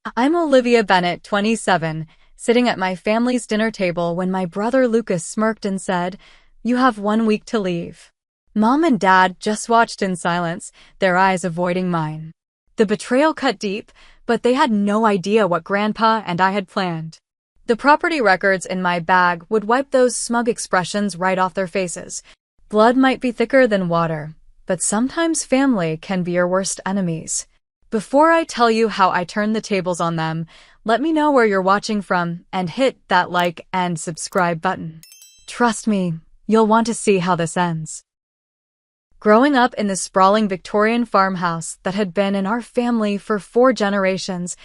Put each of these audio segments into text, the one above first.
I'm Olivia Bennett, 27, sitting at my family's dinner table when my brother Lucas smirked and said, "You have 1 week to leave." Mom and Dad just watched in silence, their eyes avoiding mine. The betrayal cut deep, but they had no idea what Grandpa and I had planned. The property records in my bag would wipe those smug expressions right off their faces. Blood might be thicker than water, but sometimes family can be your worst enemies. Before I tell you how I turned the tables on them, let me know where you're watching from and hit that like and subscribe button. Trust me, you'll want to see how this ends. Growing up in the sprawling Victorian farmhouse that had been in our family for 4 generations,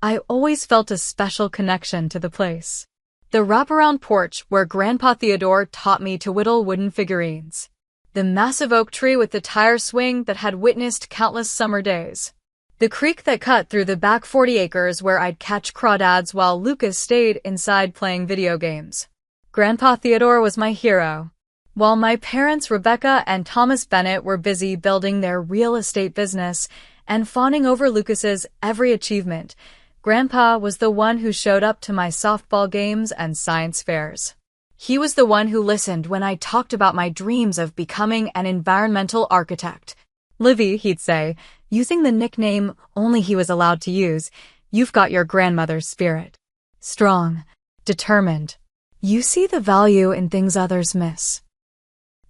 I always felt a special connection to the place. The wraparound porch where Grandpa Theodore taught me to whittle wooden figurines. The massive oak tree with the tire swing that had witnessed countless summer days. The creek that cut through the back 40 acres where I'd catch crawdads while Lucas stayed inside playing video games. Grandpa Theodore was my hero. While my parents Rebecca and Thomas Bennett were busy building their real estate business and fawning over Lucas's every achievement, Grandpa was the one who showed up to my softball games and science fairs. He was the one who listened when I talked about my dreams of becoming an environmental architect. "Livy," he'd say, using the nickname only he was allowed to use, "you've got your grandmother's spirit. Strong, determined. You see the value in things others miss."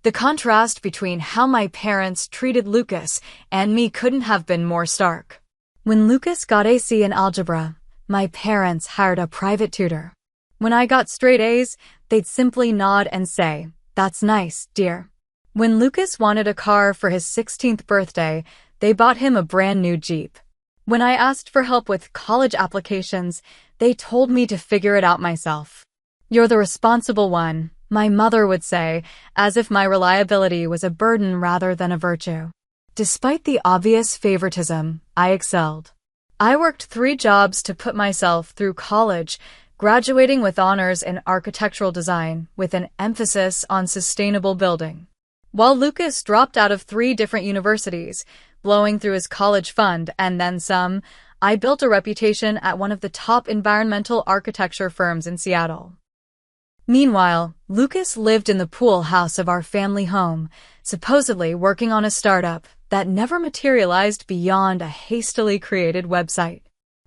The contrast between how my parents treated Lucas and me couldn't have been more stark. When Lucas got a C in algebra, my parents hired a private tutor. When I got straight A's, they'd simply nod and say, "That's nice, dear." When Lucas wanted a car for his 16th birthday, they bought him a brand new Jeep. When I asked for help with college applications, they told me to figure it out myself. "You're the responsible one," my mother would say, as if my reliability was a burden rather than a virtue. Despite the obvious favoritism, I excelled. I worked 3 jobs to put myself through college, graduating with honors in architectural design with an emphasis on sustainable building. While Lucas dropped out of 3 different universities, blowing through his college fund and then some, I built a reputation at one of the top environmental architecture firms in Seattle. Meanwhile, Lucas lived in the pool house of our family home, supposedly working on a startup that never materialized beyond a hastily created website.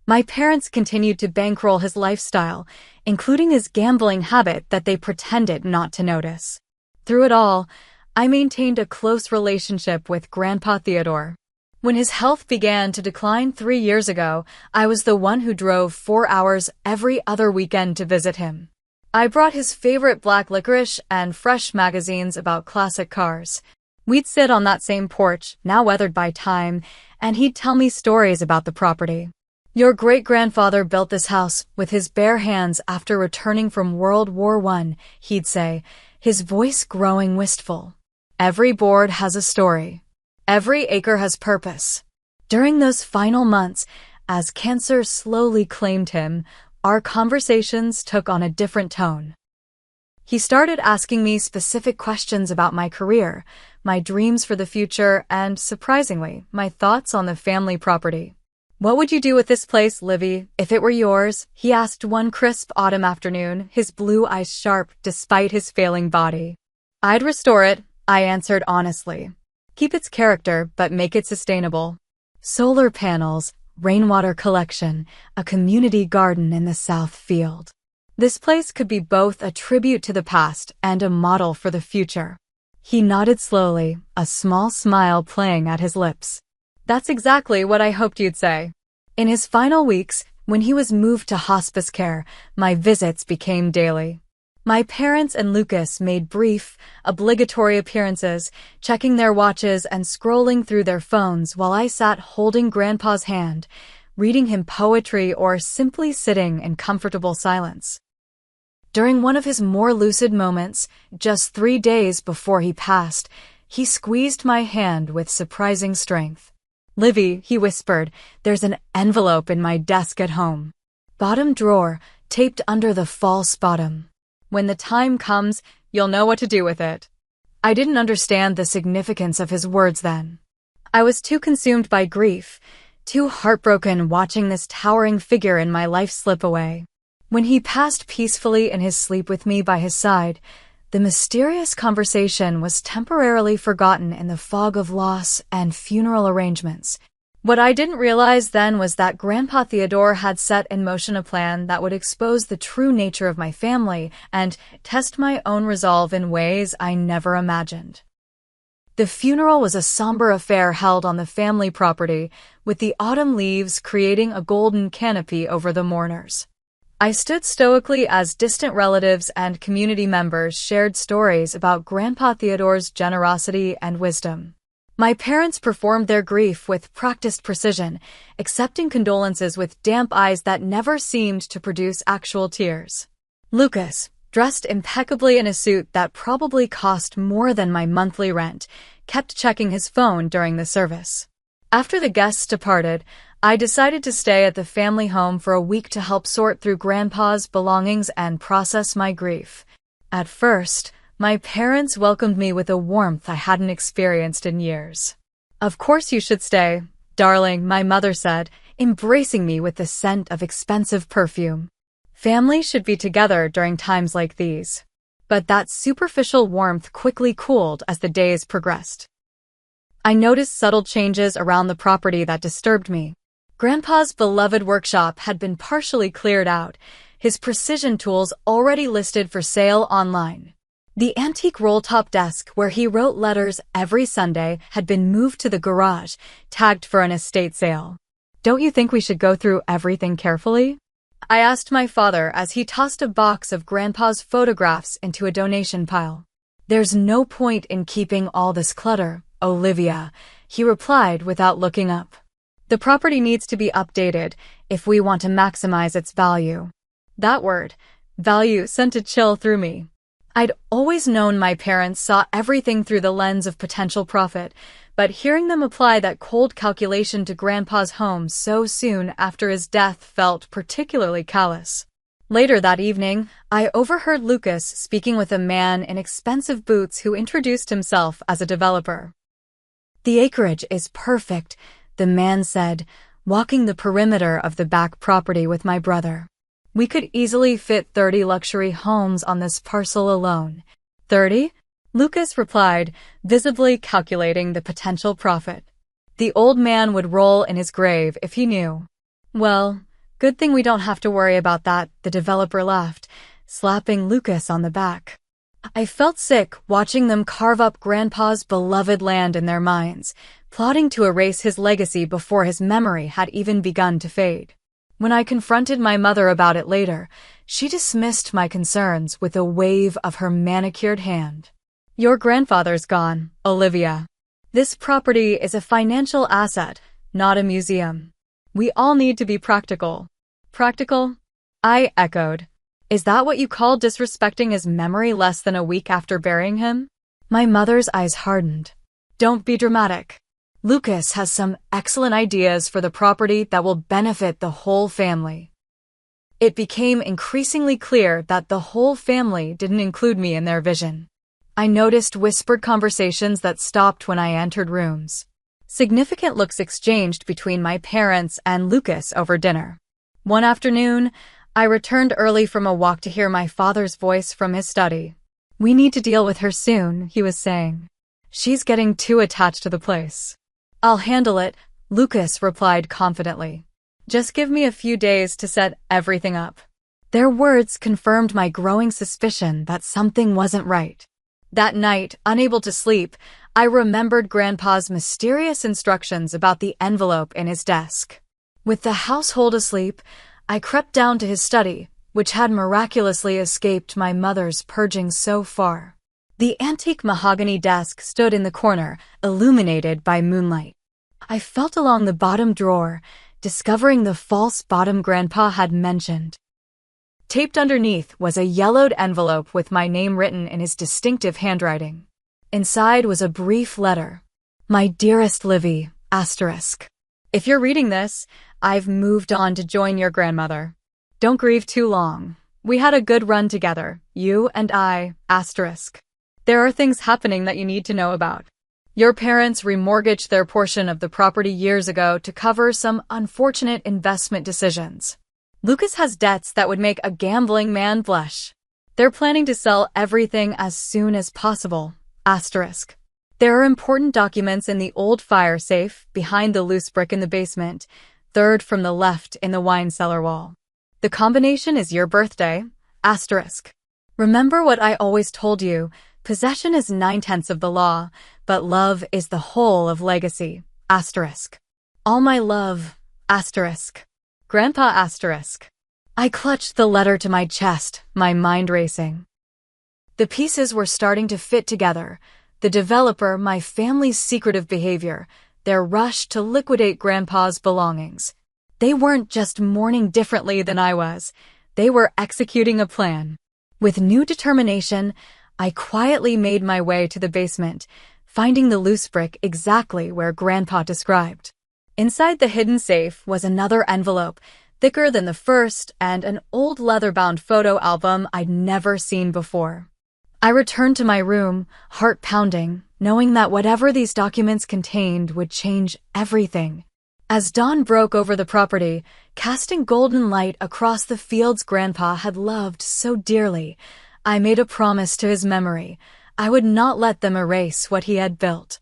My parents continued to bankroll his lifestyle, including his gambling habit that they pretended not to notice. Through it all, I maintained a close relationship with Grandpa Theodore. When his health began to decline 3 years ago, I was the one who drove 4 hours every other weekend to visit him. I brought his favorite black licorice and fresh magazines about classic cars. We'd sit on that same porch, now weathered by time, and he'd tell me stories about the property. "Your great-grandfather built this house with his bare hands after returning from World War I, he'd say, his voice growing wistful. "Every board has a story. Every acre has purpose." During those final months, as cancer slowly claimed him, our conversations took on a different tone. He started asking me specific questions about my career, my dreams for the future, and, surprisingly, my thoughts on the family property. "What would you do with this place, Livy, if it were yours?" he asked one crisp autumn afternoon, his blue eyes sharp despite his failing body. "I'd restore it," I answered honestly. "Keep its character, but make it sustainable. Solar panels, rainwater collection, a community garden in the south field. This place could be both a tribute to the past and a model for the future." He nodded slowly, a small smile playing at his lips. "That's exactly what I hoped you'd say." In his final weeks, when he was moved to hospice care, my visits became daily. My parents and Lucas made brief, obligatory appearances, checking their watches and scrolling through their phones while I sat holding Grandpa's hand, reading him poetry or simply sitting in comfortable silence. During one of his more lucid moments, just 3 days before he passed, he squeezed my hand with surprising strength. "Livy," he whispered, "there's an envelope in my desk at home. Bottom drawer, taped under the false bottom. When the time comes, you'll know what to do with it." I didn't understand the significance of his words then. I was too consumed by grief, too heartbroken watching this towering figure in my life slip away. When he passed peacefully in his sleep with me by his side, the mysterious conversation was temporarily forgotten in the fog of loss and funeral arrangements. What I didn't realize then was that Grandpa Theodore had set in motion a plan that would expose the true nature of my family and test my own resolve in ways I never imagined. The funeral was a somber affair held on the family property, with the autumn leaves creating a golden canopy over the mourners. I stood stoically as distant relatives and community members shared stories about Grandpa Theodore's generosity and wisdom. My parents performed their grief with practiced precision, accepting condolences with damp eyes that never seemed to produce actual tears. Lucas, dressed impeccably in a suit that probably cost more than my monthly rent, kept checking his phone during the service. After the guests departed, I decided to stay at the family home for a week to help sort through Grandpa's belongings and process my grief. At first, my parents welcomed me with a warmth I hadn't experienced in years. "Of course you should stay, darling," my mother said, embracing me with the scent of expensive perfume. Family should be together during times like these. But that superficial warmth quickly cooled as the days progressed. I noticed subtle changes around the property that disturbed me. Grandpa's beloved workshop had been partially cleared out, his precision tools already listed for sale online. The antique roll-top desk where he wrote letters every Sunday had been moved to the garage, tagged for an estate sale. "Don't you think we should go through everything carefully?" I asked my father as he tossed a box of Grandpa's photographs into a donation pile. "There's no point in keeping all this clutter, Olivia," he replied without looking up. "The property needs to be updated if we want to maximize its value." That word, value, sent a chill through me. I'd always known my parents saw everything through the lens of potential profit, but hearing them apply that cold calculation to Grandpa's home so soon after his death felt particularly callous. Later that evening, I overheard Lucas speaking with a man in expensive boots who introduced himself as a developer. "The acreage is perfect," the man said, walking the perimeter of the back property with my brother. "We could easily fit 30 luxury homes on this parcel alone." 30? Lucas replied, visibly calculating the potential profit. The old man would roll in his grave if he knew. "Well, good thing we don't have to worry about that," the developer laughed, slapping Lucas on the back. I felt sick watching them carve up Grandpa's beloved land in their minds, plotting to erase his legacy before his memory had even begun to fade. When I confronted my mother about it later, she dismissed my concerns with a wave of her manicured hand. "Your grandfather's gone, Olivia. This property is a financial asset, not a museum. We all need to be practical." "Practical?" I echoed. "Is that what you call disrespecting his memory less than a week after burying him?" My mother's eyes hardened. "Don't be dramatic. Lucas has some excellent ideas for the property that will benefit the whole family." It became increasingly clear that the whole family didn't include me in their vision. I noticed whispered conversations that stopped when I entered rooms. Significant looks exchanged between my parents and Lucas over dinner. One afternoon, I returned early from a walk to hear my father's voice from his study. "We need to deal with her soon," he was saying. "She's getting too attached to the place." "I'll handle it," Lucas replied confidently. "Just give me a few days to set everything up." Their words confirmed my growing suspicion that something wasn't right. That night, unable to sleep, I remembered Grandpa's mysterious instructions about the envelope in his desk. With the household asleep, I crept down to his study, which had miraculously escaped my mother's purging so far. The antique mahogany desk stood in the corner, illuminated by moonlight. I felt along the bottom drawer, discovering the false bottom Grandpa had mentioned. Taped underneath was a yellowed envelope with my name written in his distinctive handwriting. Inside was a brief letter. "My dearest Livy, asterisk. If you're reading this, I've moved on to join your grandmother. Don't grieve too long. We had a good run together, you and I, asterisk. There are things happening that you need to know about. Your parents remortgaged their portion of the property years ago to cover some unfortunate investment decisions. Lucas has debts that would make a gambling man blush. They're planning to sell everything as soon as possible. Asterisk. There are important documents in the old fire safe behind the loose brick in the basement, third from the left in the wine cellar wall. The combination is your birthday. Asterisk. Remember what I always told you, possession is 9/10 of the law, but love is the whole of legacy. Asterisk. All my love. Asterisk. Grandpa asterisk. I clutched the letter to my chest, my mind racing. The pieces were starting to fit together. The developer, my family's secretive behavior, their rush to liquidate Grandpa's belongings. They weren't just mourning differently than I was. They were executing a plan. With new determination, I quietly made my way to the basement, finding the loose brick exactly where Grandpa described. Inside the hidden safe was another envelope, thicker than the first, and an old leather-bound photo album I'd never seen before. I returned to my room, heart pounding, knowing that whatever these documents contained would change everything. As dawn broke over the property, casting golden light across the fields Grandpa had loved so dearly, I made a promise to his memory. I would not let them erase what he had built.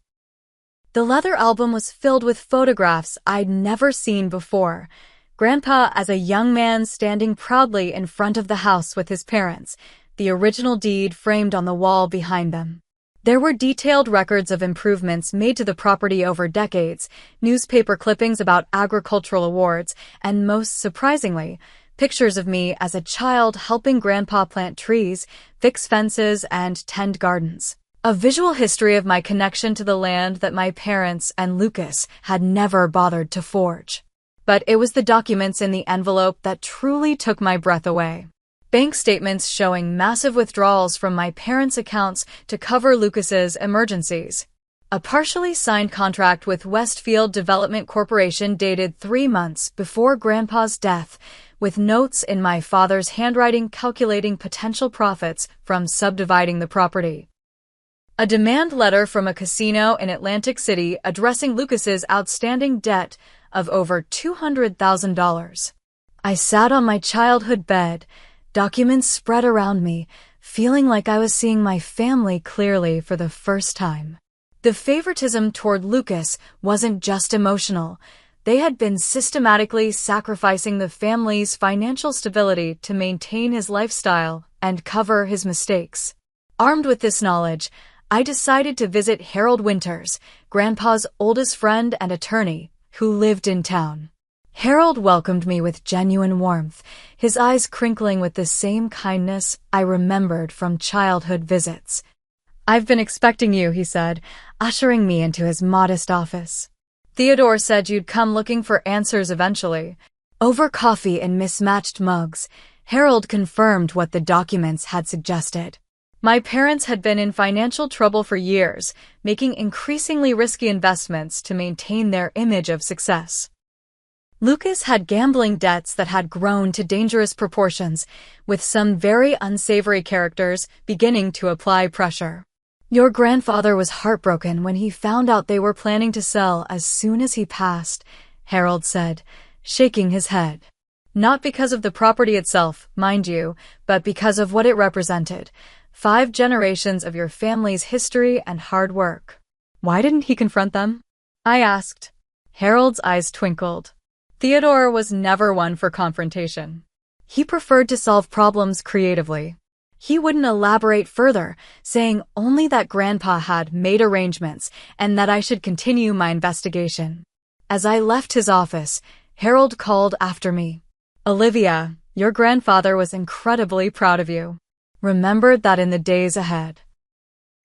The leather album was filled with photographs I'd never seen before. Grandpa as a young man standing proudly in front of the house with his parents, the original deed framed on the wall behind them. There were detailed records of improvements made to the property over decades, newspaper clippings about agricultural awards, and most surprisingly, pictures of me as a child helping Grandpa plant trees, fix fences, and tend gardens. A visual history of my connection to the land that my parents and Lucas had never bothered to forge. But it was the documents in the envelope that truly took my breath away. Bank statements showing massive withdrawals from my parents' accounts to cover Lucas's emergencies. A partially signed contract with Westfield Development Corporation dated 3 months before Grandpa's death, with notes in my father's handwriting calculating potential profits from subdividing the property. A demand letter from a casino in Atlantic City addressing Lucas's outstanding debt of over $200,000. I sat on my childhood bed, documents spread around me, feeling like I was seeing my family clearly for the first time. The favoritism toward Lucas wasn't just emotional. They had been systematically sacrificing the family's financial stability to maintain his lifestyle and cover his mistakes. Armed with this knowledge, I decided to visit Harold Winters, Grandpa's oldest friend and attorney, who lived in town. Harold welcomed me with genuine warmth, his eyes crinkling with the same kindness I remembered from childhood visits. "I've been expecting you," he said, ushering me into his modest office. "Theodore said you'd come looking for answers eventually." Over coffee in mismatched mugs, Harold confirmed what the documents had suggested. My parents had been in financial trouble for years, making increasingly risky investments to maintain their image of success. Lucas had gambling debts that had grown to dangerous proportions, with some very unsavory characters beginning to apply pressure. "Your grandfather was heartbroken when he found out they were planning to sell as soon as he passed," Harold said, shaking his head. "Not because of the property itself, mind you, but because of what it represented. 5 generations of your family's history and hard work." "Why didn't he confront them?" I asked. Harold's eyes twinkled. Theodore was never one for confrontation. He preferred to solve problems creatively. He wouldn't elaborate further, saying only that Grandpa had made arrangements and that I should continue my investigation. As I left his office, Harold called after me. "Olivia, your grandfather was incredibly proud of you. Remember that in the days ahead."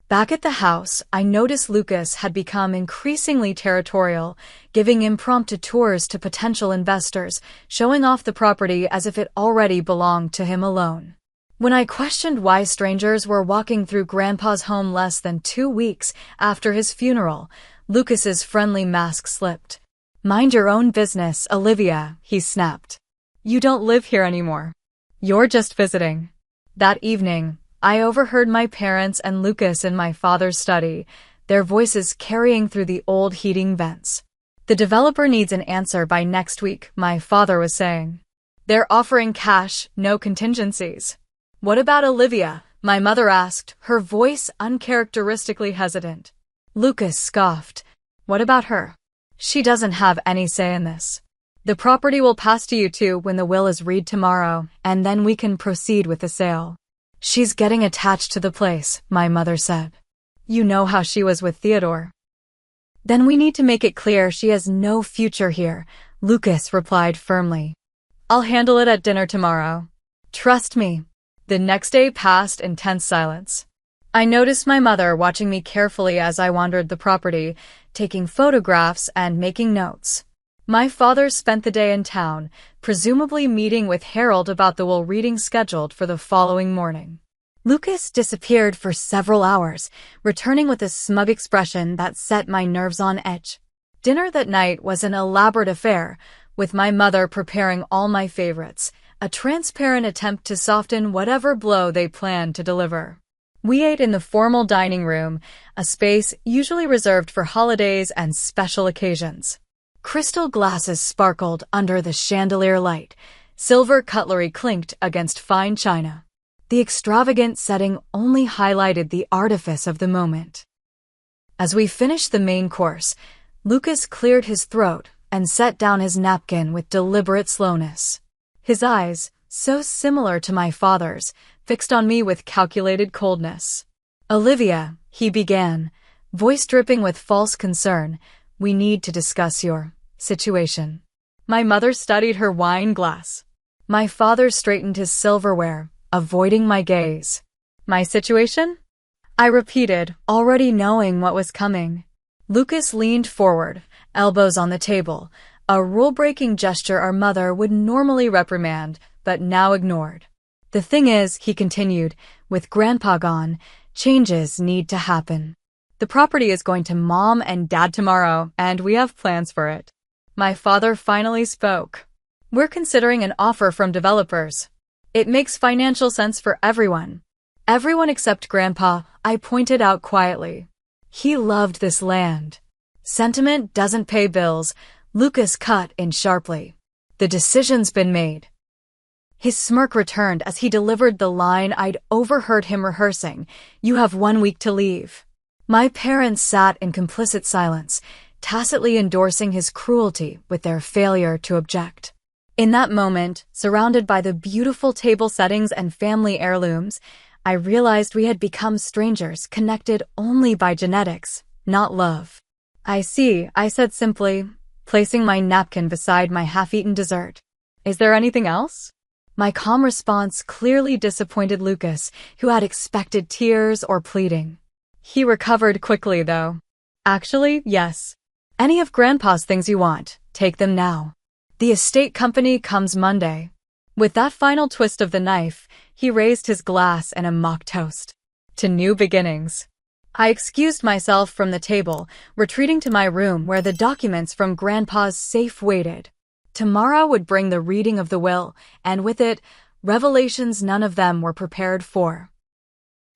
Back at the house, I noticed Lucas had become increasingly territorial, giving impromptu tours to potential investors, showing off the property as if it already belonged to him alone. When I questioned why strangers were walking through Grandpa's home less than 2 weeks after his funeral, Lucas's friendly mask slipped. "Mind your own business, Olivia," he snapped. "You don't live here anymore. You're just visiting." That evening, I overheard my parents and Lucas in my father's study. their voices carrying through the old heating vents. The developer needs an answer by next week, my father was saying. They're offering cash, no contingencies. What about Olivia? My mother asked, her voice uncharacteristically hesitant. Lucas scoffed. What about her? She doesn't have any say in this. The property will pass to you two when the will is read tomorrow, and then we can proceed with the sale. She's getting attached to the place, my mother said. You know how she was with Theodore. Then we need to make it clear she has no future here, Lucas replied firmly. I'll handle it at dinner tomorrow. Trust me. The next day passed in tense silence. I noticed my mother watching me carefully as I wandered the property, taking photographs and making notes. My father spent the day in town, presumably meeting with Harold about the will reading scheduled for the following morning. Lucas disappeared for several hours, returning with a smug expression that set my nerves on edge. Dinner that night was an elaborate affair, with my mother preparing all my favorites, a transparent attempt to soften whatever blow they planned to deliver. We ate in the formal dining room, a space usually reserved for holidays and special occasions. Crystal glasses sparkled under the chandelier light. Silver cutlery clinked against fine china. The extravagant setting only highlighted the artifice of the moment. As we finished the main course, Lucas cleared his throat and set down his napkin with deliberate slowness. His eyes, so similar to my father's, fixed on me with calculated coldness. Olivia, he began, voice dripping with false concern, we need to discuss your situation. My mother studied her wine glass. My father straightened his silverware, avoiding my gaze. My situation? I repeated, already knowing what was coming. Lucas leaned forward, elbows on the table, a rule-breaking gesture our mother would normally reprimand, but now ignored. The thing is, he continued, with Grandpa gone, changes need to happen. The property is going to Mom and Dad tomorrow, and we have plans for it. My father finally spoke. We're considering an offer from developers. It makes financial sense for everyone. Everyone except Grandpa, I pointed out quietly. He loved this land. Sentiment doesn't pay bills, Lucas cut in sharply. The decision's been made. His smirk returned as he delivered the line I'd overheard him rehearsing. You have 1 week to leave. My parents sat in complicit silence, tacitly endorsing his cruelty with their failure to object. In that moment, surrounded by the beautiful table settings and family heirlooms, I realized we had become strangers connected only by genetics, not love. I see, I said simply, placing my napkin beside my half-eaten dessert. Is there anything else? My calm response clearly disappointed Lucas, who had expected tears or pleading. He recovered quickly, though. Actually, yes. Any of Grandpa's things you want, take them now. The estate company comes Monday. With that final twist of the knife, he raised his glass in a mock toast. To new beginnings. I excused myself from the table, retreating to my room where the documents from Grandpa's safe waited. Tomorrow would bring the reading of the will, and with it, revelations none of them were prepared for.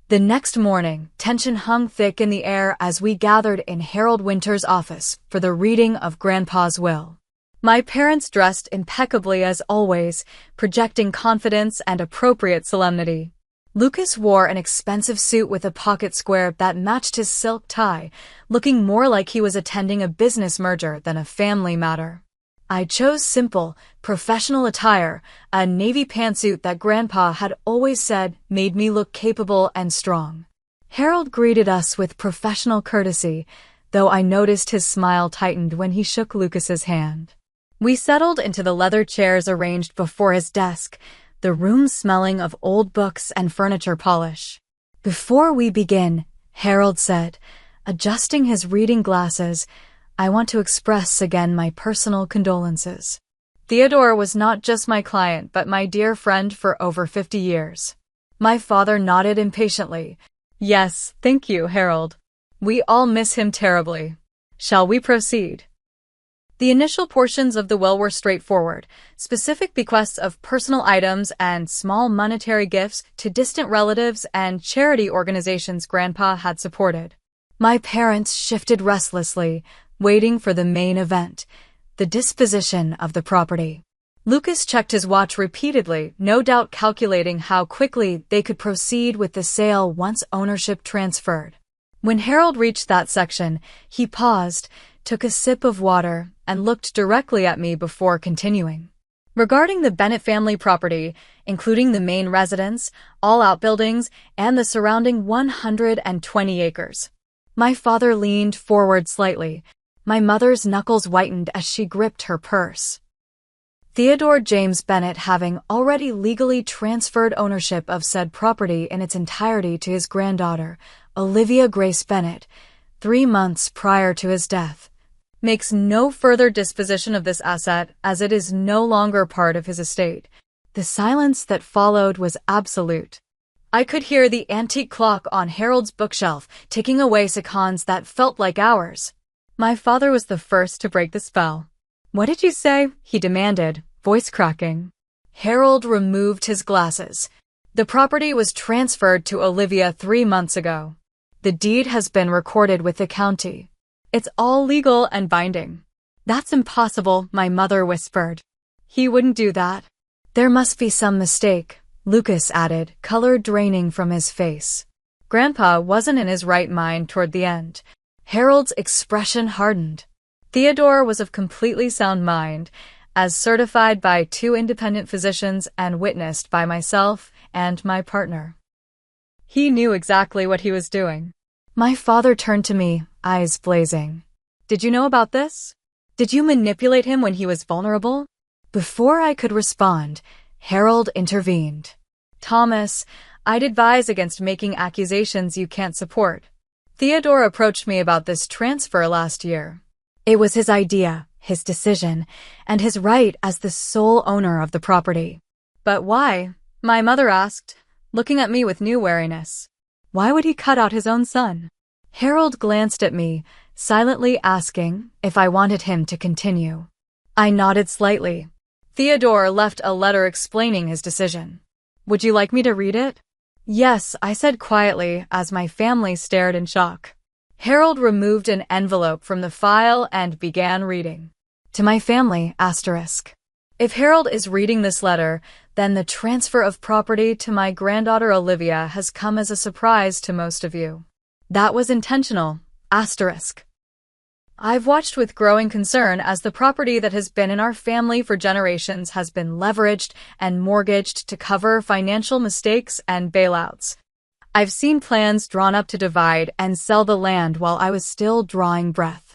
The next morning, tension hung thick in the air as we gathered in Harold Winter's office for the reading of Grandpa's will. My parents dressed impeccably as always, projecting confidence and appropriate solemnity. Lucas wore an expensive suit with a pocket square that matched his silk tie, looking more like he was attending a business merger than a family matter. I chose simple, professional attire, a navy pantsuit that Grandpa had always said made me look capable and strong. Harold greeted us with professional courtesy, though I noticed his smile tightened when he shook Lucas's hand. We settled into the leather chairs arranged before his desk, the room smelling of old books and furniture polish. Before we begin, Harold said, adjusting his reading glasses, I want to express again my personal condolences. Theodore was not just my client but my dear friend for over 50 years. My father nodded impatiently. Yes, thank you, Harold. We all miss him terribly. Shall we proceed? The initial portions of the will were straightforward, specific bequests of personal items and small monetary gifts to distant relatives and charity organizations Grandpa had supported. My parents shifted restlessly, waiting for the main event, the disposition of the property. Lucas checked his watch repeatedly, no doubt calculating how quickly they could proceed with the sale once ownership transferred. When Harold reached that section, he paused, took a sip of water, and looked directly at me before continuing. Regarding the Bennett family property, including the main residence, all outbuildings, and the surrounding 120 acres. My father leaned forward slightly. My mother's knuckles whitened as she gripped her purse. Theodore James Bennett, having already legally transferred ownership of said property in its entirety to his granddaughter, Olivia Grace Bennett, 3 months prior to his death, makes no further disposition of this asset as it is no longer part of his estate. The silence that followed was absolute. I could hear the antique clock on Harold's bookshelf ticking away seconds that felt like hours. My father was the first to break the spell. "What did you say?" he demanded, voice cracking. Harold removed his glasses. "The property was transferred to Olivia 3 months ago. The deed has been recorded with the county. It's all legal and binding." "That's impossible," my mother whispered. "He wouldn't do that." "There must be some mistake," Lucas added, color draining from his face. Grandpa wasn't in his right mind toward the end. Harold's expression hardened. Theodore was of completely sound mind, as certified by 2 independent physicians and witnessed by myself and my partner. He knew exactly what he was doing. My father turned to me, eyes blazing. "Did you know about this? Did you manipulate him when he was vulnerable?" Before I could respond, Harold intervened. "Thomas, I'd advise against making accusations you can't support. Theodore approached me about this transfer last year. It was his idea, his decision, and his right as the sole owner of the property." "But why?" my mother asked, looking at me with new wariness. "Why would he cut out his own son?" Harold glanced at me, silently asking if I wanted him to continue. I nodded slightly. Theodore left a letter explaining his decision. "Would you like me to read it?" "Yes," I said quietly as my family stared in shock. Harold removed an envelope from the file and began reading. "To my family, asterisk. If Harold is reading this letter, then the transfer of property to my granddaughter Olivia has come as a surprise to most of you. That was intentional, asterisk. I've watched with growing concern as the property that has been in our family for generations has been leveraged and mortgaged to cover financial mistakes and bailouts. I've seen plans drawn up to divide and sell the land while I was still drawing breath.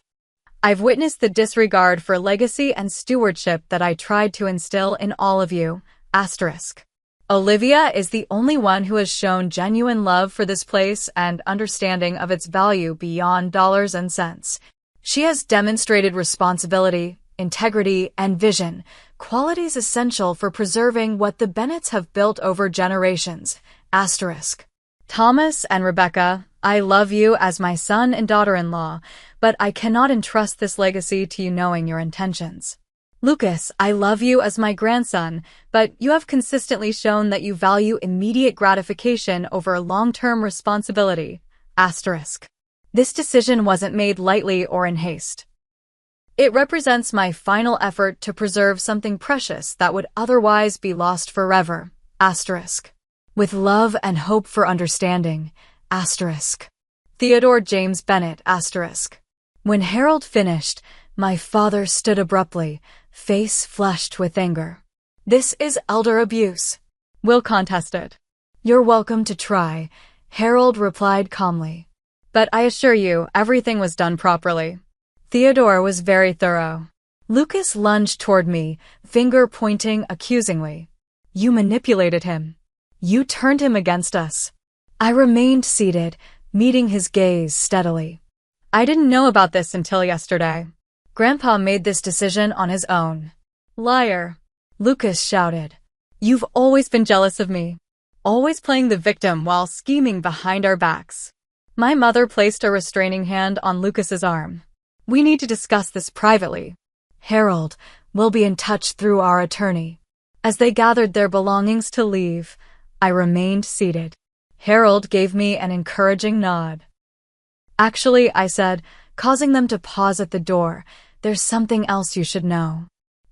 I've witnessed the disregard for legacy and stewardship that I tried to instill in all of you, asterisk. Olivia is the only one who has shown genuine love for this place and understanding of its value beyond dollars and cents. She has demonstrated responsibility, integrity, and vision, qualities essential for preserving what the Bennetts have built over generations, asterisk. Thomas and Rebecca, I love you as my son and daughter-in-law, but I cannot entrust this legacy to you knowing your intentions. Lucas, I love you as my grandson, but you have consistently shown that you value immediate gratification over long-term responsibility, asterisk. This decision wasn't made lightly or in haste. It represents my final effort to preserve something precious that would otherwise be lost forever, asterisk. With love and hope for understanding, asterisk. Theodore James Bennett, asterisk. When Harold finished, my father stood abruptly, face flushed with anger. This is elder abuse. We'll contest it. You're welcome to try, Harold replied calmly. But I assure you, everything was done properly. Theodore was very thorough. Lucas lunged toward me, finger pointing accusingly. You manipulated him. You turned him against us. I remained seated, meeting his gaze steadily. I didn't know about this until yesterday. Grandpa made this decision on his own. Liar. Lucas shouted. You've always been jealous of me. Always playing the victim while scheming behind our backs. My mother placed a restraining hand on Lucas's arm. We need to discuss this privately. Harold, we'll be in touch through our attorney. As they gathered their belongings to leave, I remained seated. Harold gave me an encouraging nod. Actually, I said, causing them to pause at the door, there's something else you should know.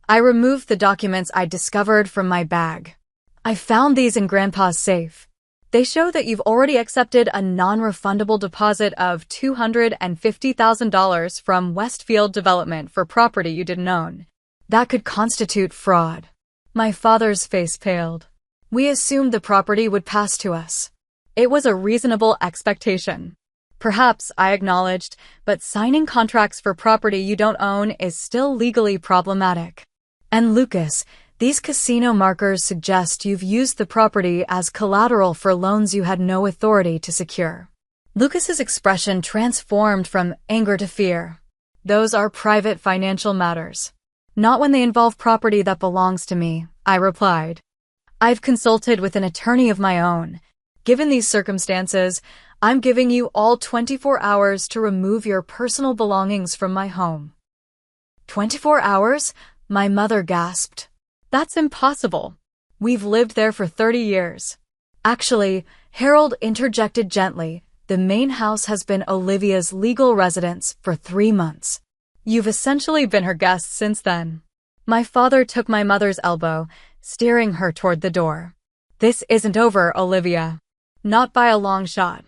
I removed the documents I discovered from my bag. I found these in Grandpa's safe. They show that you've already accepted a non-refundable deposit of $250,000 from Westfield Development for property you didn't own. That could constitute fraud. My father's face paled. We assumed the property would pass to us. It was a reasonable expectation. Perhaps, I acknowledged, but signing contracts for property you don't own is still legally problematic. And Lucas, these casino markers suggest you've used the property as collateral for loans you had no authority to secure. Lucas's expression transformed from anger to fear. Those are private financial matters. Not when they involve property that belongs to me, I replied. I've consulted with an attorney of my own. Given these circumstances, I'm giving you all 24 hours to remove your personal belongings from my home. 24 hours? My mother gasped. That's impossible. We've lived there for 30 years. Actually, Harold interjected gently, the main house has been Olivia's legal residence for 3 months. You've essentially been her guest since then. My father took my mother's elbow, steering her toward the door. This isn't over, Olivia. Not by a long shot.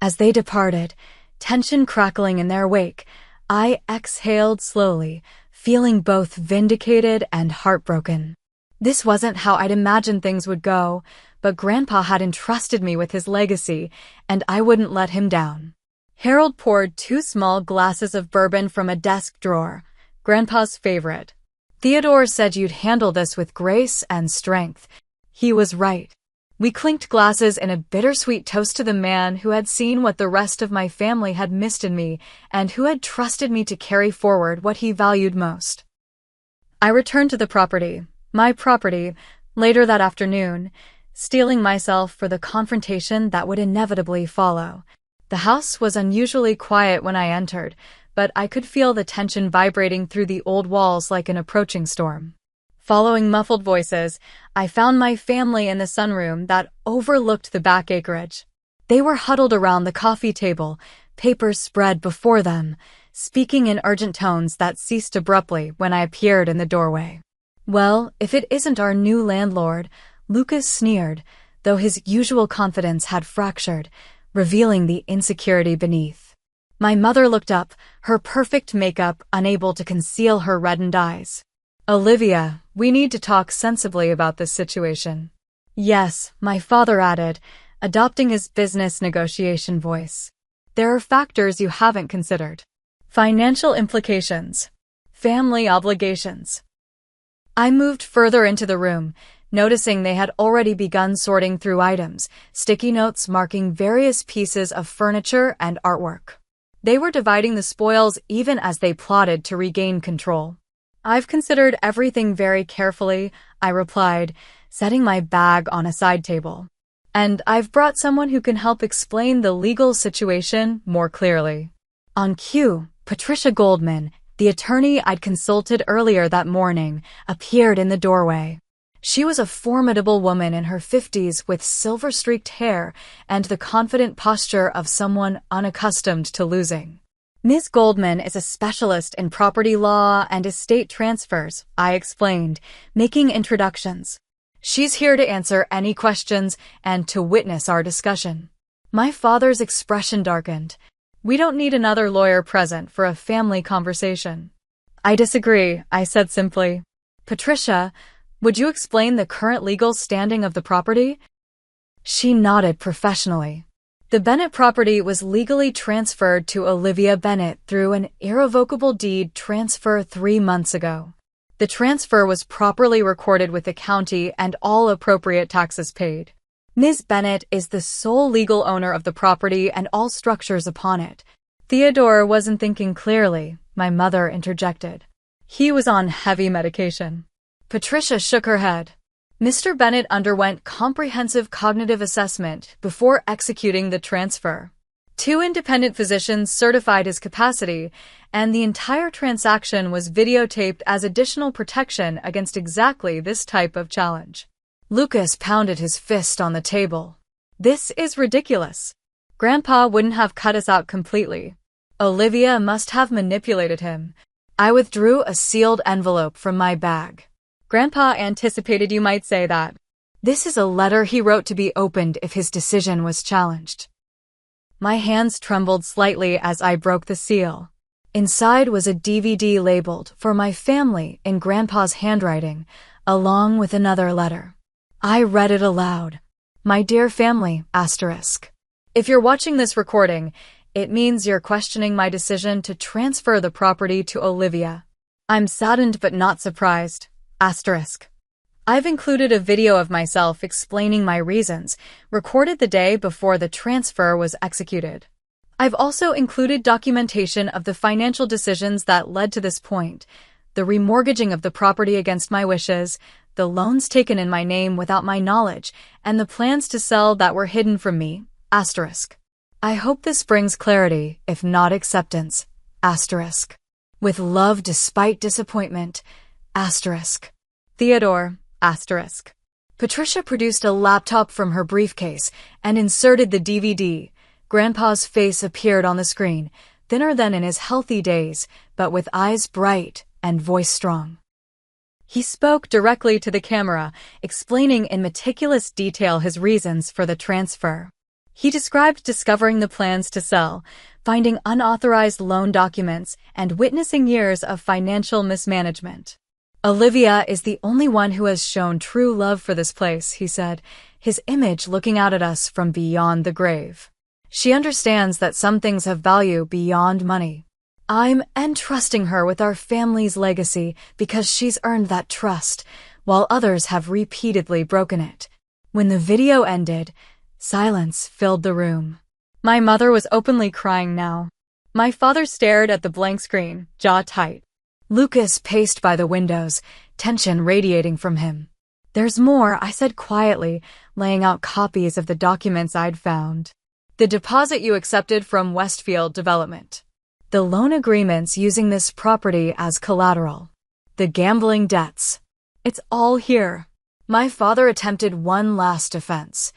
As they departed, tension crackling in their wake, I exhaled slowly, feeling both vindicated and heartbroken. This wasn't how I'd imagined things would go, but Grandpa had entrusted me with his legacy, and I wouldn't let him down. Harold poured 2 small glasses of bourbon from a desk drawer, Grandpa's favorite. Theodore said you'd handle this with grace and strength. He was right. We clinked glasses in a bittersweet toast to the man who had seen what the rest of my family had missed in me and who had trusted me to carry forward what he valued most. I returned to the property, my property, later that afternoon, steeling myself for the confrontation that would inevitably follow. The house was unusually quiet when I entered, but I could feel the tension vibrating through the old walls like an approaching storm. Following muffled voices, I found my family in the sunroom that overlooked the back acreage. They were huddled around the coffee table, papers spread before them, speaking in urgent tones that ceased abruptly when I appeared in the doorway. Well, if it isn't our new landlord, Lucas sneered, though his usual confidence had fractured, revealing the insecurity beneath. My mother looked up, her perfect makeup unable to conceal her reddened eyes. Olivia, we need to talk sensibly about this situation. Yes, my father added, adopting his business negotiation voice. There are factors you haven't considered. Financial implications. Family obligations. I moved further into the room, noticing they had already begun sorting through items, sticky notes marking various pieces of furniture and artwork. They were dividing the spoils even as they plotted to regain control. I've considered everything very carefully, I replied, setting my bag on a side table. And I've brought someone who can help explain the legal situation more clearly. On cue, Patricia Goldman, the attorney I'd consulted earlier that morning, appeared in the doorway. She was a formidable woman in her 50s with silver-streaked hair and the confident posture of someone unaccustomed to losing. Ms. Goldman is a specialist in property law and estate transfers, I explained, making introductions. She's here to answer any questions and to witness our discussion. My father's expression darkened. We don't need another lawyer present for a family conversation. I disagree, I said simply. Patricia, would you explain the current legal standing of the property? She nodded professionally. The Bennett property was legally transferred to Olivia Bennett through an irrevocable deed transfer 3 months ago. The transfer was properly recorded with the county and all appropriate taxes paid. Ms. Bennett is the sole legal owner of the property and all structures upon it. Theodore wasn't thinking clearly, my mother interjected. He was on heavy medication. Patricia shook her head. Mr. Bennett underwent comprehensive cognitive assessment before executing the transfer. 2 independent physicians certified his capacity, and the entire transaction was videotaped as additional protection against exactly this type of challenge. Lucas pounded his fist on the table. This is ridiculous. Grandpa wouldn't have cut us out completely. Olivia must have manipulated him. I withdrew a sealed envelope from my bag. Grandpa anticipated you might say that. This is a letter he wrote to be opened if his decision was challenged. My hands trembled slightly as I broke the seal. Inside was a DVD labeled "For My Family" in Grandpa's handwriting, along with another letter. I read it aloud. My dear family, asterisk. If you're watching this recording, it means you're questioning my decision to transfer the property to Olivia. I'm saddened but not surprised, asterisk. I've included a video of myself explaining my reasons, recorded the day before the transfer was executed. I've also included documentation of the financial decisions that led to this point, the remortgaging of the property against my wishes, the loans taken in my name without my knowledge, and the plans to sell that were hidden from me, asterisk. I hope this brings clarity, if not acceptance, asterisk. With love despite disappointment, asterisk. Theodore, asterisk. Patricia produced a laptop from her briefcase and inserted the DVD. Grandpa's face appeared on the screen, thinner than in his healthy days, but with eyes bright and voice strong. He spoke directly to the camera, explaining in meticulous detail his reasons for the transfer. He described discovering the plans to sell, finding unauthorized loan documents, and witnessing years of financial mismanagement. Olivia is the only one who has shown true love for this place, he said, his image looking out at us from beyond the grave. She understands that some things have value beyond money. I'm entrusting her with our family's legacy because she's earned that trust, while others have repeatedly broken it. When the video ended, silence filled the room. My mother was openly crying now. My father stared at the blank screen, jaw tight. Lucas paced by the windows, tension radiating from him. There's more, I said quietly, laying out copies of the documents I'd found. The deposit you accepted from Westfield Development. The loan agreements using this property as collateral. The gambling debts. It's all here. My father attempted one last defense.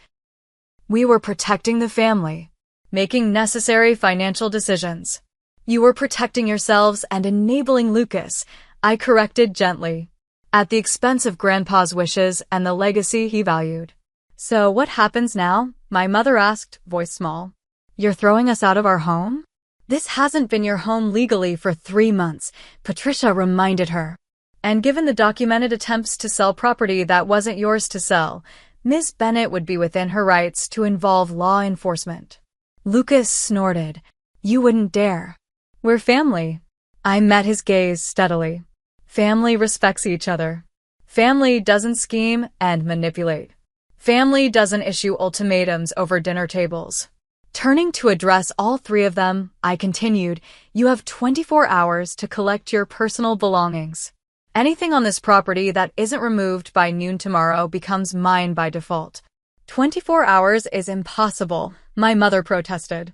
We were protecting the family, making necessary financial decisions. You were protecting yourselves and enabling Lucas, I corrected gently, at the expense of Grandpa's wishes and the legacy he valued. So what happens now? My mother asked, voice small. You're throwing us out of our home? This hasn't been your home legally for 3 months, Patricia reminded her. And given the documented attempts to sell property that wasn't yours to sell, Ms. Bennett would be within her rights to involve law enforcement. Lucas snorted. You wouldn't dare. We're family. I met his gaze steadily. Family respects each other. Family doesn't scheme and manipulate. Family doesn't issue ultimatums over dinner tables. Turning to address all three of them, I continued, you have 24 hours to collect your personal belongings. Anything on this property that isn't removed by noon tomorrow becomes mine by default. 24 hours is impossible, my mother protested.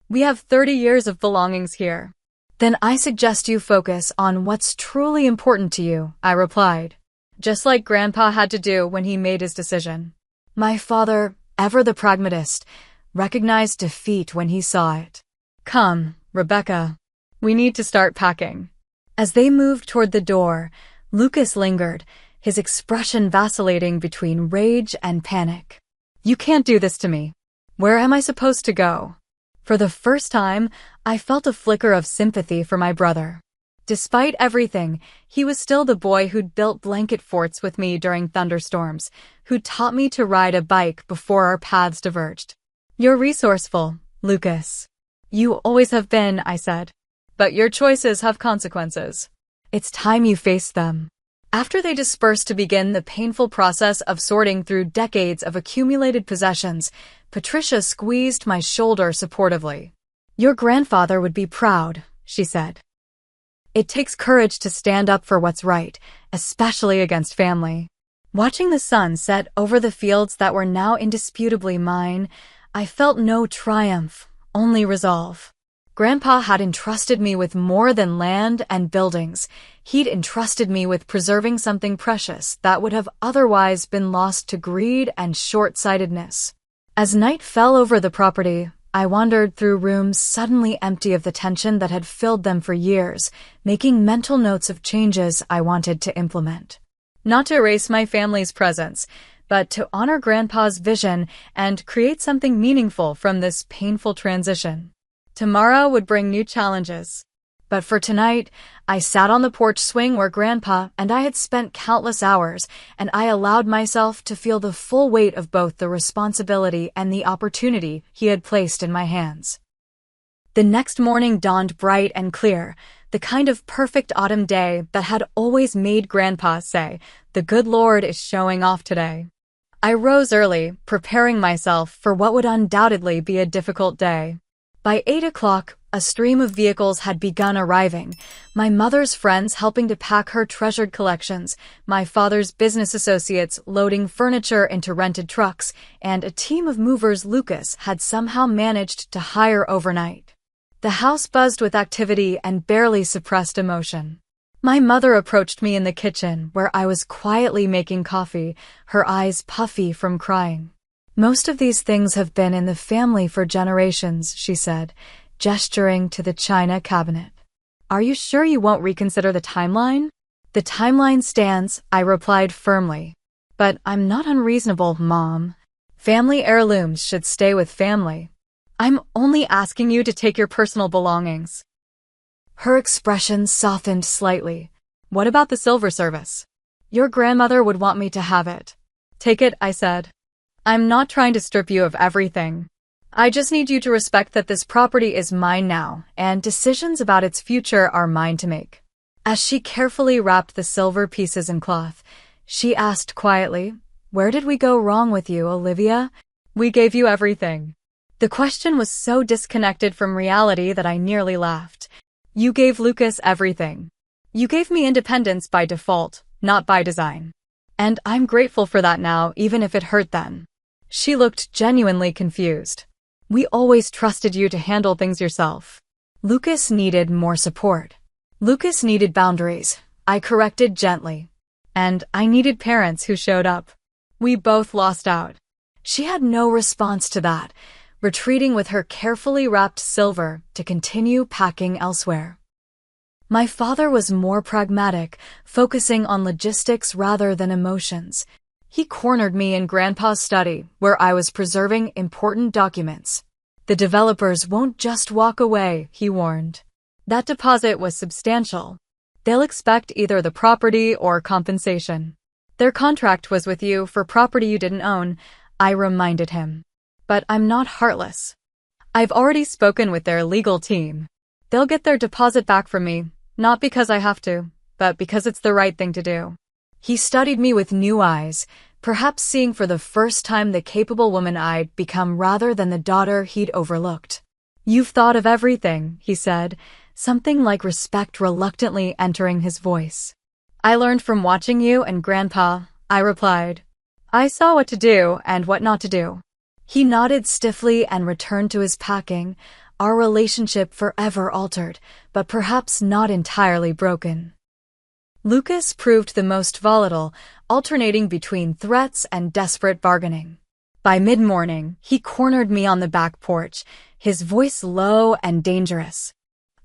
We have 30 years of belongings here. Then I suggest you focus on what's truly important to you, I replied. Just like Grandpa had to do when he made his decision. My father, ever the pragmatist, recognized defeat when he saw it. Come, Rebecca. We need to start packing. As they moved toward the door, Lucas lingered, his expression vacillating between rage and panic. You can't do this to me. Where am I supposed to go? For the first time, I felt a flicker of sympathy for my brother. Despite everything, he was still the boy who'd built blanket forts with me during thunderstorms, who'd taught me to ride a bike before our paths diverged. You're resourceful, Lucas. You always have been, I said. But your choices have consequences. It's time you face them. After they dispersed to begin the painful process of sorting through decades of accumulated possessions, Patricia squeezed my shoulder supportively. Your grandfather would be proud, she said. It takes courage to stand up for what's right, especially against family. Watching the sun set over the fields that were now indisputably mine, I felt no triumph, only resolve. Grandpa had entrusted me with more than land and buildings. He'd entrusted me with preserving something precious that would have otherwise been lost to greed and short-sightedness. As night fell over the property, I wandered through rooms suddenly empty of the tension that had filled them for years, making mental notes of changes I wanted to implement. Not to erase my family's presence, but to honor Grandpa's vision and create something meaningful from this painful transition. Tomorrow would bring new challenges. But for tonight, I sat on the porch swing where Grandpa and I had spent countless hours, and I allowed myself to feel the full weight of both the responsibility and the opportunity he had placed in my hands. The next morning dawned bright and clear, the kind of perfect autumn day that had always made Grandpa say, "The good Lord is showing off today." I rose early, preparing myself for what would undoubtedly be a difficult day. By 8 o'clock, a stream of vehicles had begun arriving, my mother's friends helping to pack her treasured collections, my father's business associates loading furniture into rented trucks, and a team of movers Lucas had somehow managed to hire overnight. The house buzzed with activity and barely suppressed emotion. My mother approached me in the kitchen, where I was quietly making coffee, her eyes puffy from crying. "Most of these things have been in the family for generations," she said, gesturing to the china cabinet. "Are you sure you won't reconsider the timeline?" "The timeline stands," I replied firmly. "But I'm not unreasonable, Mom. Family heirlooms should stay with family. I'm only asking you to take your personal belongings." Her expression softened slightly. "What about the silver service? Your grandmother would want me to have it." "Take it," I said. "I'm not trying to strip you of everything. I just need you to respect that this property is mine now, and decisions about its future are mine to make." As she carefully wrapped the silver pieces in cloth, she asked quietly, "Where did we go wrong with you, Olivia?" "We gave you everything." The question was so disconnected from reality that I nearly laughed. "You gave Lucas everything. You gave me independence by default, not by design. And I'm grateful for that now, even if it hurt then." She looked genuinely confused. "We always trusted you to handle things yourself." Lucas needed more support. Lucas needed boundaries, I corrected gently. And I needed parents who showed up. We both lost out. She had no response to that, retreating with her carefully wrapped silver to continue packing elsewhere. My father was more pragmatic, focusing on logistics rather than emotions. He cornered me in Grandpa's study, where I was preserving important documents. "The developers won't just walk away," he warned. "That deposit was substantial. They'll expect either the property or compensation. Their contract was with you for property you didn't own," I reminded him. "But I'm not heartless. I've already spoken with their legal team. They'll get their deposit back from me, not because I have to, but because it's the right thing to do." He studied me with new eyes, perhaps seeing for the first time the capable woman I'd become rather than the daughter he'd overlooked. "You've thought of everything," he said, something like respect reluctantly entering his voice. "I learned from watching you and Grandpa," I replied. "I saw what to do and what not to do." He nodded stiffly and returned to his packing, our relationship forever altered, but perhaps not entirely broken. Lucas proved the most volatile, alternating between threats and desperate bargaining. By mid-morning, he cornered me on the back porch, his voice low and dangerous.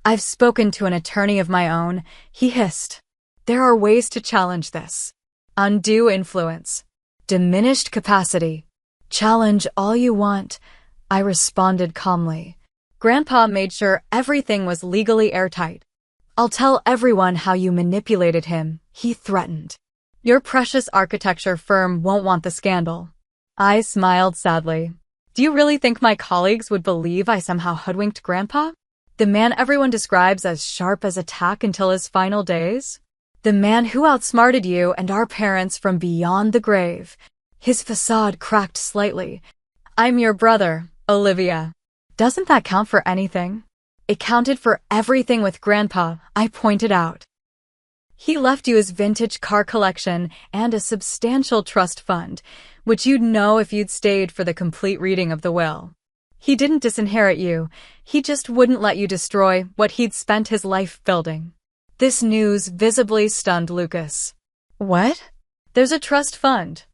"I've spoken to an attorney of my own," he hissed. "There are ways to challenge this. Undue influence. Diminished capacity. Challenge all you want," I responded calmly. "Grandpa made sure everything was legally airtight. I'll tell everyone how you manipulated him," he threatened. "Your precious architecture firm won't want the scandal." I smiled sadly. "Do you really think my colleagues would believe I somehow hoodwinked Grandpa? The man everyone describes as sharp as a tack until his final days? The man who outsmarted you and our parents from beyond the grave." His facade cracked slightly. "I'm your brother, Olivia. Doesn't that count for anything?" "It counted for everything with Grandpa," I pointed out. "He left you his vintage car collection and a substantial trust fund, which you'd know if you'd stayed for the complete reading of the will. He didn't disinherit you, he just wouldn't let you destroy what he'd spent his life building." This news visibly stunned Lucas. "What?" "There's a trust fund.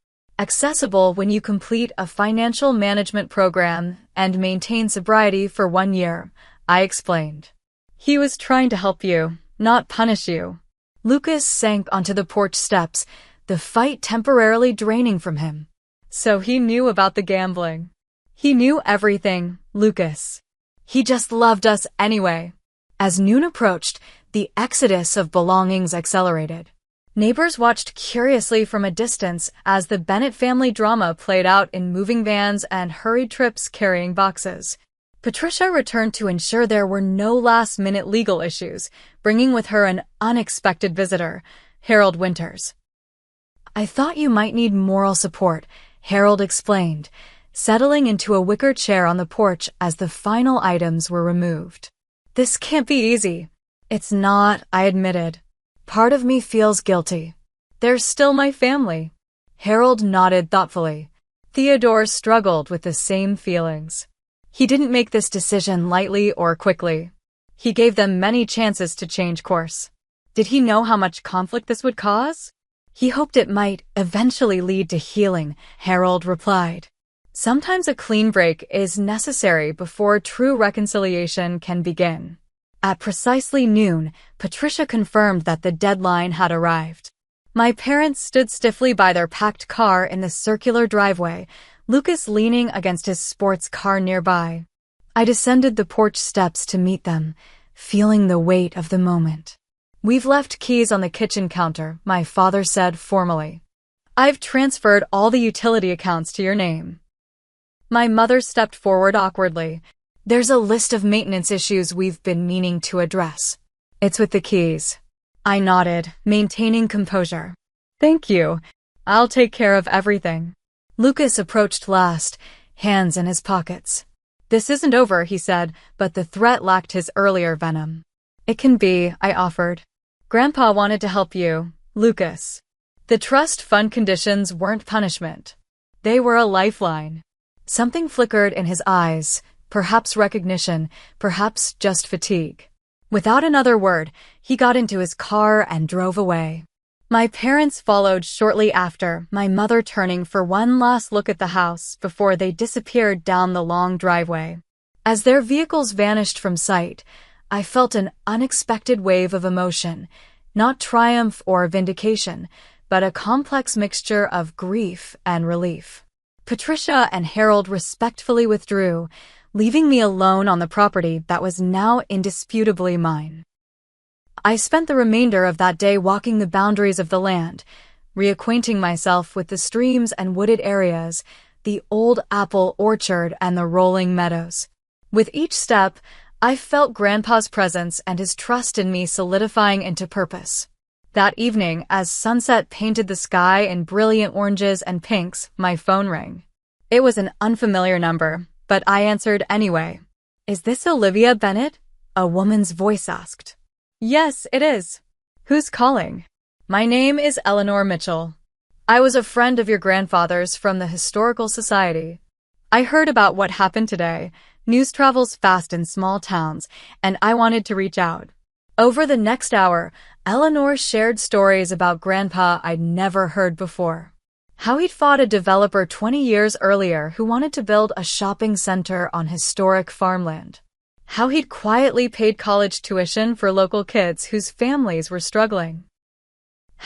Accessible when you complete a financial management program and maintain sobriety for 1 year, I explained. He was trying to help you, not punish you. Lucas sank onto the porch steps, the fight temporarily draining from him. So he knew about the gambling. He knew everything, Lucas. He just loved us anyway. As noon approached, the exodus of belongings accelerated. Neighbors watched curiously from a distance as the Bennett family drama played out in moving vans and hurried trips carrying boxes. Patricia returned to ensure there were no last-minute legal issues, bringing with her an unexpected visitor, Harold Winters. "I thought you might need moral support," Harold explained, settling into a wicker chair on the porch as the final items were removed. "This can't be easy." "It's not," I admitted. "Part of me feels guilty. They're still my family." Harold nodded thoughtfully. Theodore struggled with the same feelings. He didn't make this decision lightly or quickly. He gave them many chances to change course. Did he know how much conflict this would cause? He hoped it might eventually lead to healing, Harold replied. Sometimes a clean break is necessary before true reconciliation can begin. At precisely noon, Patricia confirmed that the deadline had arrived. My parents stood stiffly by their packed car in the circular driveway, Lucas leaning against his sports car nearby. I descended the porch steps to meet them, feeling the weight of the moment. "We've left keys on the kitchen counter," my father said formally. "I've transferred all the utility accounts to your name." My mother stepped forward awkwardly. "There's a list of maintenance issues we've been meaning to address." "It's with the keys." I nodded, maintaining composure. "Thank you. I'll take care of everything." Lucas approached last, hands in his pockets. "This isn't over," he said, but the threat lacked his earlier venom. "It can be," I offered. "Grandpa wanted to help you, Lucas." The trust fund conditions weren't punishment. They were a lifeline. Something flickered in his eyes, perhaps recognition, perhaps just fatigue. Without another word, he got into his car and drove away. My parents followed shortly after, my mother turning for one last look at the house before they disappeared down the long driveway. As their vehicles vanished from sight, I felt an unexpected wave of emotion, not triumph or vindication, but a complex mixture of grief and relief. Patricia and Harold respectfully withdrew, leaving me alone on the property that was now indisputably mine. I spent the remainder of that day walking the boundaries of the land, reacquainting myself with the streams and wooded areas, the old apple orchard and the rolling meadows. With each step, I felt Grandpa's presence and his trust in me solidifying into purpose. That evening, as sunset painted the sky in brilliant oranges and pinks, my phone rang. It was an unfamiliar number, but I answered anyway. "Is this Olivia Bennett?" a woman's voice asked. "Yes, it is." "Who's calling?" "My name is Eleanor Mitchell. I was a friend of your grandfather's from the Historical Society. I heard about what happened today. News travels fast in small towns, and I wanted to reach out." Over the next hour, Eleanor shared stories about Grandpa I'd never heard before. How he'd fought a developer 20 years earlier who wanted to build a shopping center on historic farmland. How he'd quietly paid college tuition for local kids whose families were struggling.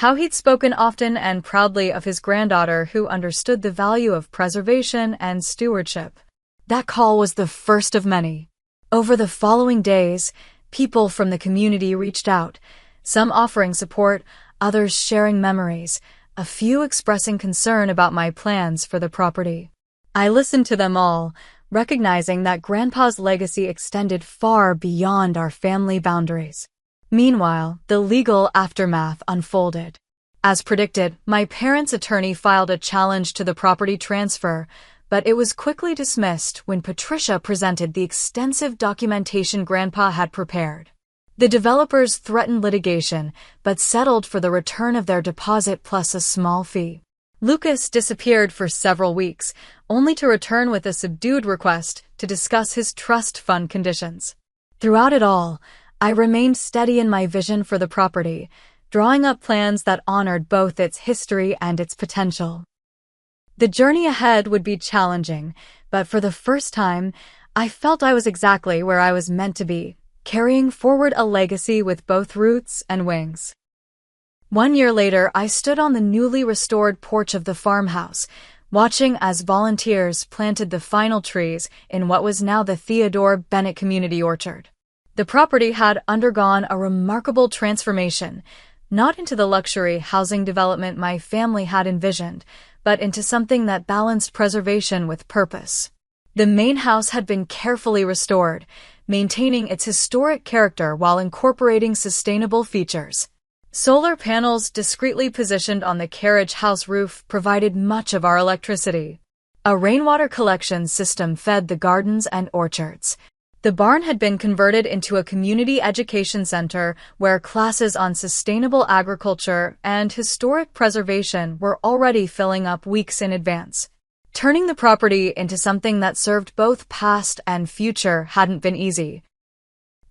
How he'd spoken often and proudly of his granddaughter who understood the value of preservation and stewardship. That call was the first of many. Over the following days, people from the community reached out, some offering support, others sharing memories, a few expressing concern about my plans for the property. I listened to them all, recognizing that Grandpa's legacy extended far beyond our family boundaries. Meanwhile, the legal aftermath unfolded. As predicted, my parents' attorney filed a challenge to the property transfer, but it was quickly dismissed when Patricia presented the extensive documentation Grandpa had prepared. The developers threatened litigation, but settled for the return of their deposit plus a small fee. Lucas disappeared for several weeks, only to return with a subdued request to discuss his trust fund conditions. Throughout it all, I remained steady in my vision for the property, drawing up plans that honored both its history and its potential. The journey ahead would be challenging, but for the first time, I felt I was exactly where I was meant to be, carrying forward a legacy with both roots and wings. 1 year later, I stood on the newly restored porch of the farmhouse, watching as volunteers planted the final trees in what was now the Theodore Bennett Community Orchard. The property had undergone a remarkable transformation, not into the luxury housing development my family had envisioned, but into something that balanced preservation with purpose. The main house had been carefully restored, maintaining its historic character while incorporating sustainable features. Solar panels discreetly positioned on the carriage house roof provided much of our electricity. A rainwater collection system fed the gardens and orchards. The barn had been converted into a community education center where classes on sustainable agriculture and historic preservation were already filling up weeks in advance. Turning the property into something that served both past and future hadn't been easy.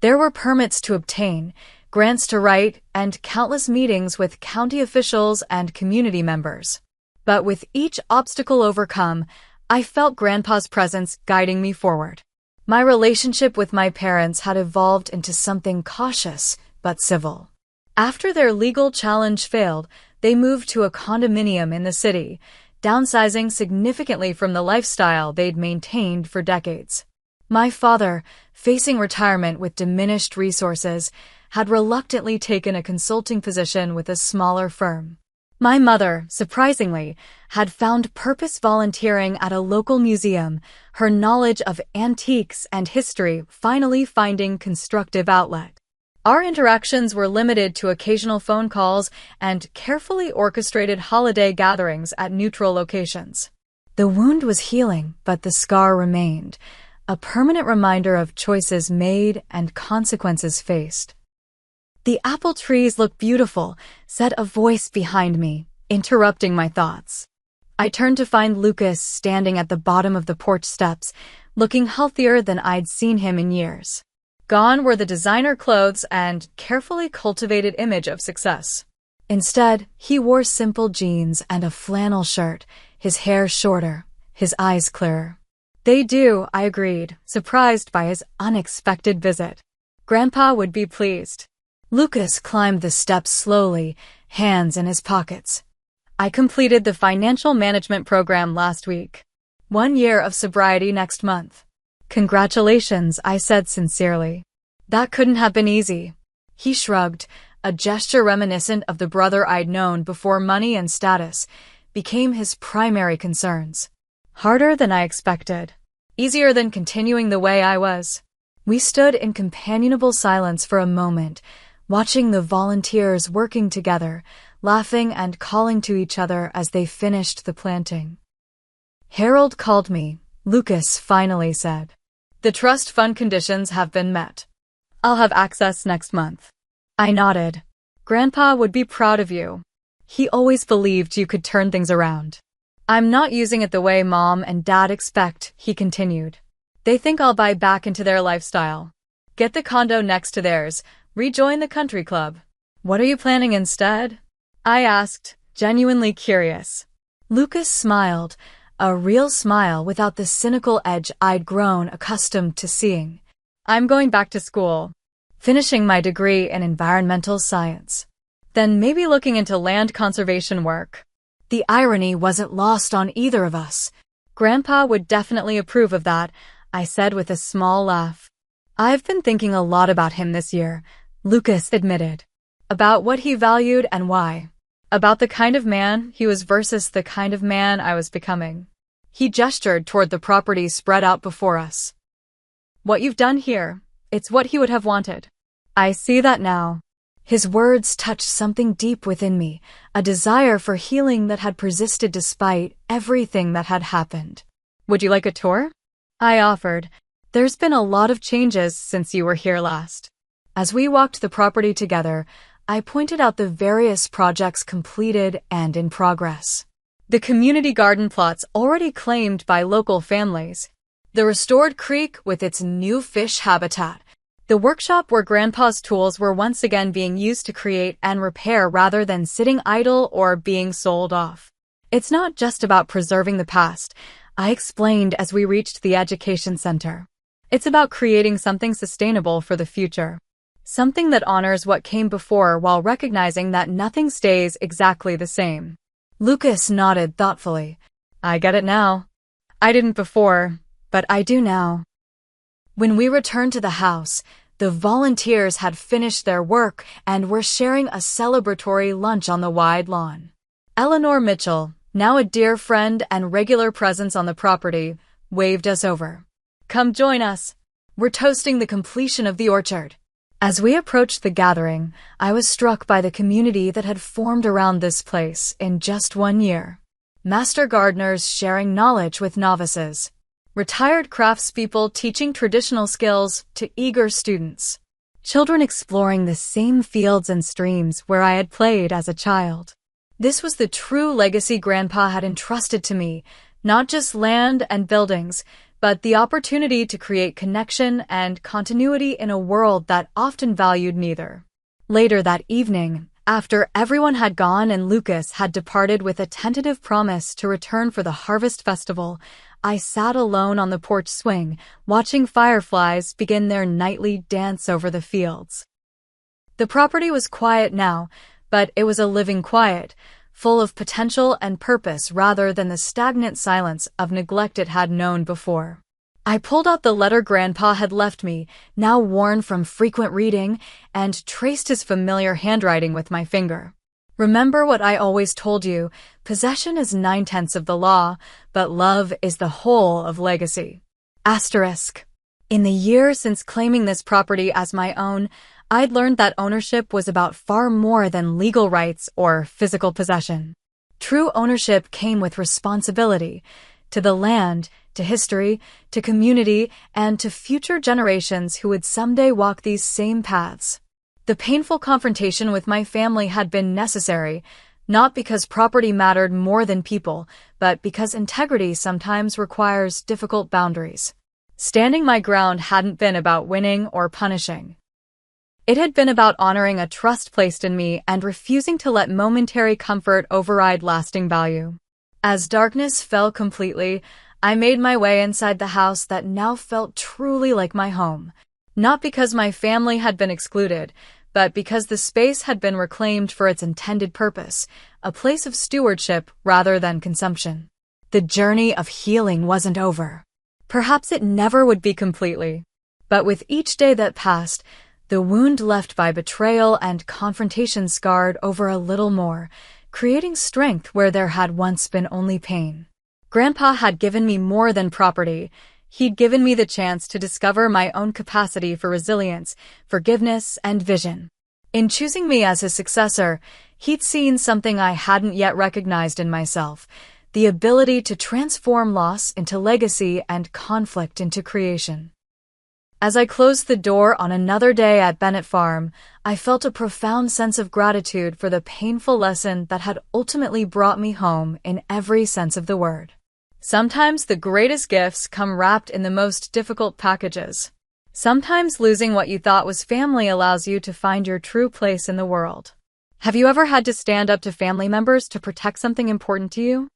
There were permits to obtain, grants to write, and countless meetings with county officials and community members. But with each obstacle overcome, I felt Grandpa's presence guiding me forward. My relationship with my parents had evolved into something cautious but civil. After their legal challenge failed, they moved to a condominium in the city, downsizing significantly from the lifestyle they'd maintained for decades. My father, facing retirement with diminished resources, had reluctantly taken a consulting position with a smaller firm. My mother, surprisingly, had found purpose volunteering at a local museum, her knowledge of antiques and history finally finding constructive outlet. Our interactions were limited to occasional phone calls and carefully orchestrated holiday gatherings at neutral locations. The wound was healing, but the scar remained, a permanent reminder of choices made and consequences faced. "The apple trees look beautiful," said a voice behind me, interrupting my thoughts. I turned to find Lucas standing at the bottom of the porch steps, looking healthier than I'd seen him in years. Gone were the designer clothes and carefully cultivated image of success. Instead, he wore simple jeans and a flannel shirt, his hair shorter, his eyes clearer. "They do," I agreed, surprised by his unexpected visit. "Grandpa would be pleased." Lucas climbed the steps slowly, hands in his pockets. "I completed the financial management program last week. 1 year of sobriety next month." "Congratulations," I said sincerely. "That couldn't have been easy." He shrugged, a gesture reminiscent of the brother I'd known before money and status became his primary concerns. "Harder than I expected. Easier than continuing the way I was." We stood in companionable silence for a moment, watching the volunteers working together, laughing and calling to each other as they finished the planting. "Harold called me," Lucas finally said. "The trust fund conditions have been met. I'll have access next month." I nodded. "Grandpa would be proud of you. He always believed you could turn things around." "I'm not using it the way Mom and Dad expect," he continued. "They think I'll buy back into their lifestyle. Get the condo next to theirs, rejoin the country club." "What are you planning instead?" I asked, genuinely curious. Lucas smiled, a real smile without the cynical edge I'd grown accustomed to seeing. "I'm going back to school, finishing my degree in environmental science. Then maybe looking into land conservation work." The irony wasn't lost on either of us. "Grandpa would definitely approve of that," I said with a small laugh. "I've been thinking a lot about him this year," Lucas admitted. "About what he valued and why. About the kind of man he was versus the kind of man I was becoming." He gestured toward the property spread out before us. "What you've done here, it's what he would have wanted. I see that now." His words touched something deep within me, a desire for healing that had persisted despite everything that had happened. "Would you like a tour?" I offered. "There's been a lot of changes since you were here last." As we walked the property together, I pointed out the various projects completed and in progress. The community garden plots already claimed by local families. The restored creek with its new fish habitat. The workshop where Grandpa's tools were once again being used to create and repair rather than sitting idle or being sold off. It's not just about preserving the past, I explained as we reached the education center. It's about creating something sustainable for the future. Something that honors what came before while recognizing that nothing stays exactly the same. Lucas nodded thoughtfully. I get it now. I didn't before, but I do now. When we returned to the house, the volunteers had finished their work and were sharing a celebratory lunch on the wide lawn. Eleanor Mitchell, now a dear friend and regular presence on the property, waved us over. Come join us. We're toasting the completion of the orchard. As we approached the gathering, I was struck by the community that had formed around this place in just 1 year. Master gardeners sharing knowledge with novices. Retired craftspeople teaching traditional skills to eager students. Children exploring the same fields and streams where I had played as a child. This was the true legacy Grandpa had entrusted to me, not just land and buildings, but the opportunity to create connection and continuity in a world that often valued neither. Later that evening, after everyone had gone and Lucas had departed with a tentative promise to return for the Harvest Festival, I sat alone on the porch swing, watching fireflies begin their nightly dance over the fields. The property was quiet now, but it was a living quiet, full of potential and purpose rather than the stagnant silence of neglect it had known before. I pulled out the letter Grandpa had left me, now worn from frequent reading, and traced his familiar handwriting with my finger. Remember what I always told you, possession is 9/10 of the law, but love is the whole of legacy. Asterisk. In the year since claiming this property as my own, I'd learned that ownership was about far more than legal rights or physical possession. True ownership came with responsibility to the land, to history, to community, and to future generations who would someday walk these same paths. The painful confrontation with my family had been necessary, not because property mattered more than people, but because integrity sometimes requires difficult boundaries. Standing my ground hadn't been about winning or punishing. It had been about honoring a trust placed in me and refusing to let momentary comfort override lasting value. As darkness fell completely, I made my way inside the house that now felt truly like my home. Not because my family had been excluded, but because the space had been reclaimed for its intended purpose, a place of stewardship rather than consumption. The journey of healing wasn't over. Perhaps it never would be completely. But with each day that passed, the wound left by betrayal and confrontation scarred over a little more, creating strength where there had once been only pain. Grandpa had given me more than property. He'd given me the chance to discover my own capacity for resilience, forgiveness, and vision. In choosing me as his successor, he'd seen something I hadn't yet recognized in myself, the ability to transform loss into legacy and conflict into creation. As I closed the door on another day at Bennett Farm, I felt a profound sense of gratitude for the painful lesson that had ultimately brought me home in every sense of the word. Sometimes the greatest gifts come wrapped in the most difficult packages. Sometimes losing what you thought was family allows you to find your true place in the world. Have you ever had to stand up to family members to protect something important to you?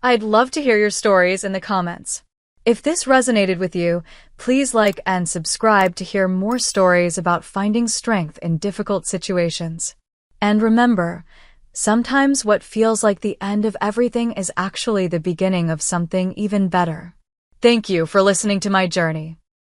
I'd love to hear your stories in the comments. If this resonated with you, please like and subscribe to hear more stories about finding strength in difficult situations. And remember, sometimes what feels like the end of everything is actually the beginning of something even better. Thank you for listening to my journey.